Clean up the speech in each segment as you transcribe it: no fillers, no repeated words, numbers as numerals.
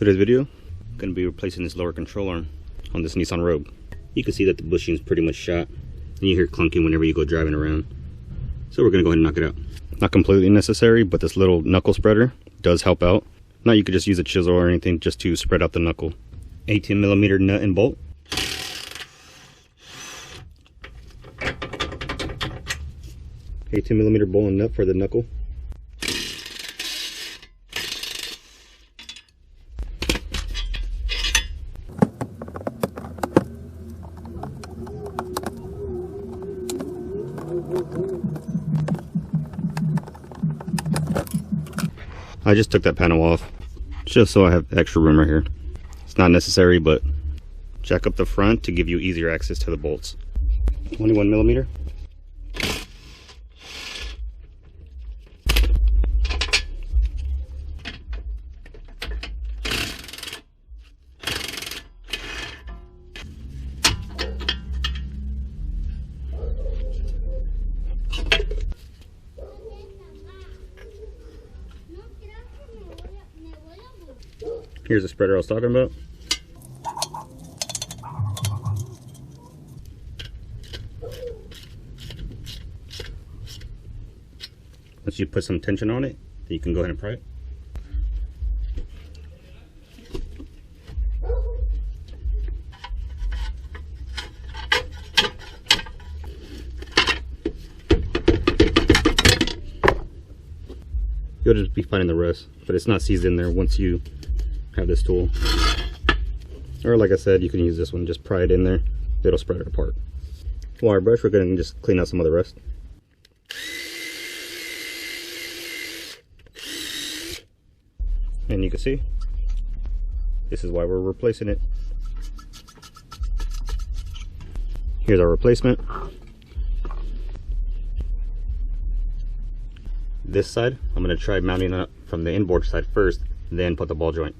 Today's video, I'm going to be replacing this lower control arm on this Nissan Rogue. You can see that the bushing is pretty much shot, and you hear clunking whenever you go driving around. So we're going to go ahead and knock it out. Not completely necessary, but this little knuckle spreader does help out. Now you could just use a chisel or anything just to spread out the knuckle. 18mm nut and bolt. $18mm bolt and nut for the knuckle. I just took that panel off just so I have extra room right here. It's not necessary, but jack up the front to give you easier access to the bolts. 21mm. Here's the spreader I was talking about. Once you put some tension on it, you can go ahead and pry it. You'll just be finding the rust, but it's not seized in there once you have this tool. Or like I said, you can use this one, just pry it in there, it'll spread it apart. Wire brush, we're going to just clean out some of the rust. And you can see, this is why we're replacing it. Here's our replacement. This side, I'm going to try mounting it up from the inboard side first, then put the ball joint.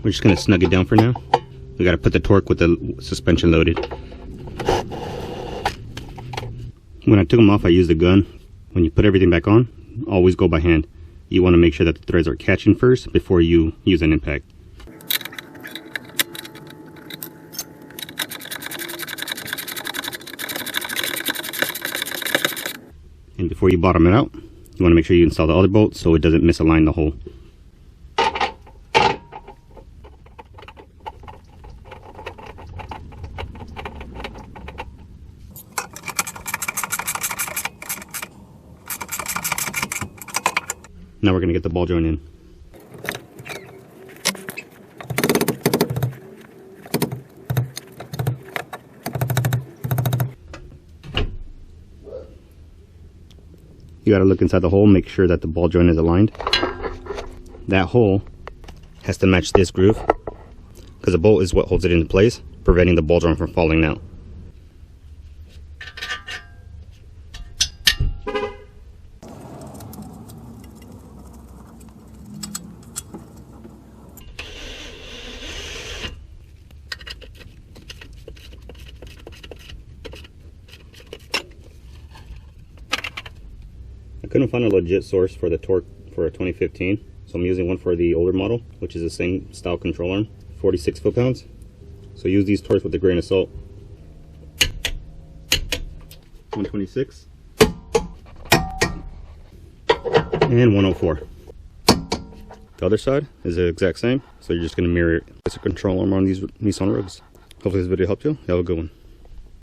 We're just going to snug it down for now. We got to put the torque with the suspension loaded. When I took them off, I used a gun. When you put everything back on, always go by hand. You want to make sure that the threads are catching first before you use an impact. And before you bottom it out, you want to make sure you install the other bolt so it doesn't misalign the hole. Now we're going to get the ball joint in. You got to look inside the hole, make sure that the ball joint is aligned. That hole has to match this groove because the bolt is what holds it into place, preventing the ball joint from falling out. I couldn't find a legit source for the torque for a 2015, so I'm using one for the older model, which is the same style control arm, 46 foot-pounds. So use these torques with a grain of salt. 126 and 104. The other side is the exact same, so you're just going to mirror it. It's a control arm on these Nissan Rogues. Hopefully this video helped you. You have a good one.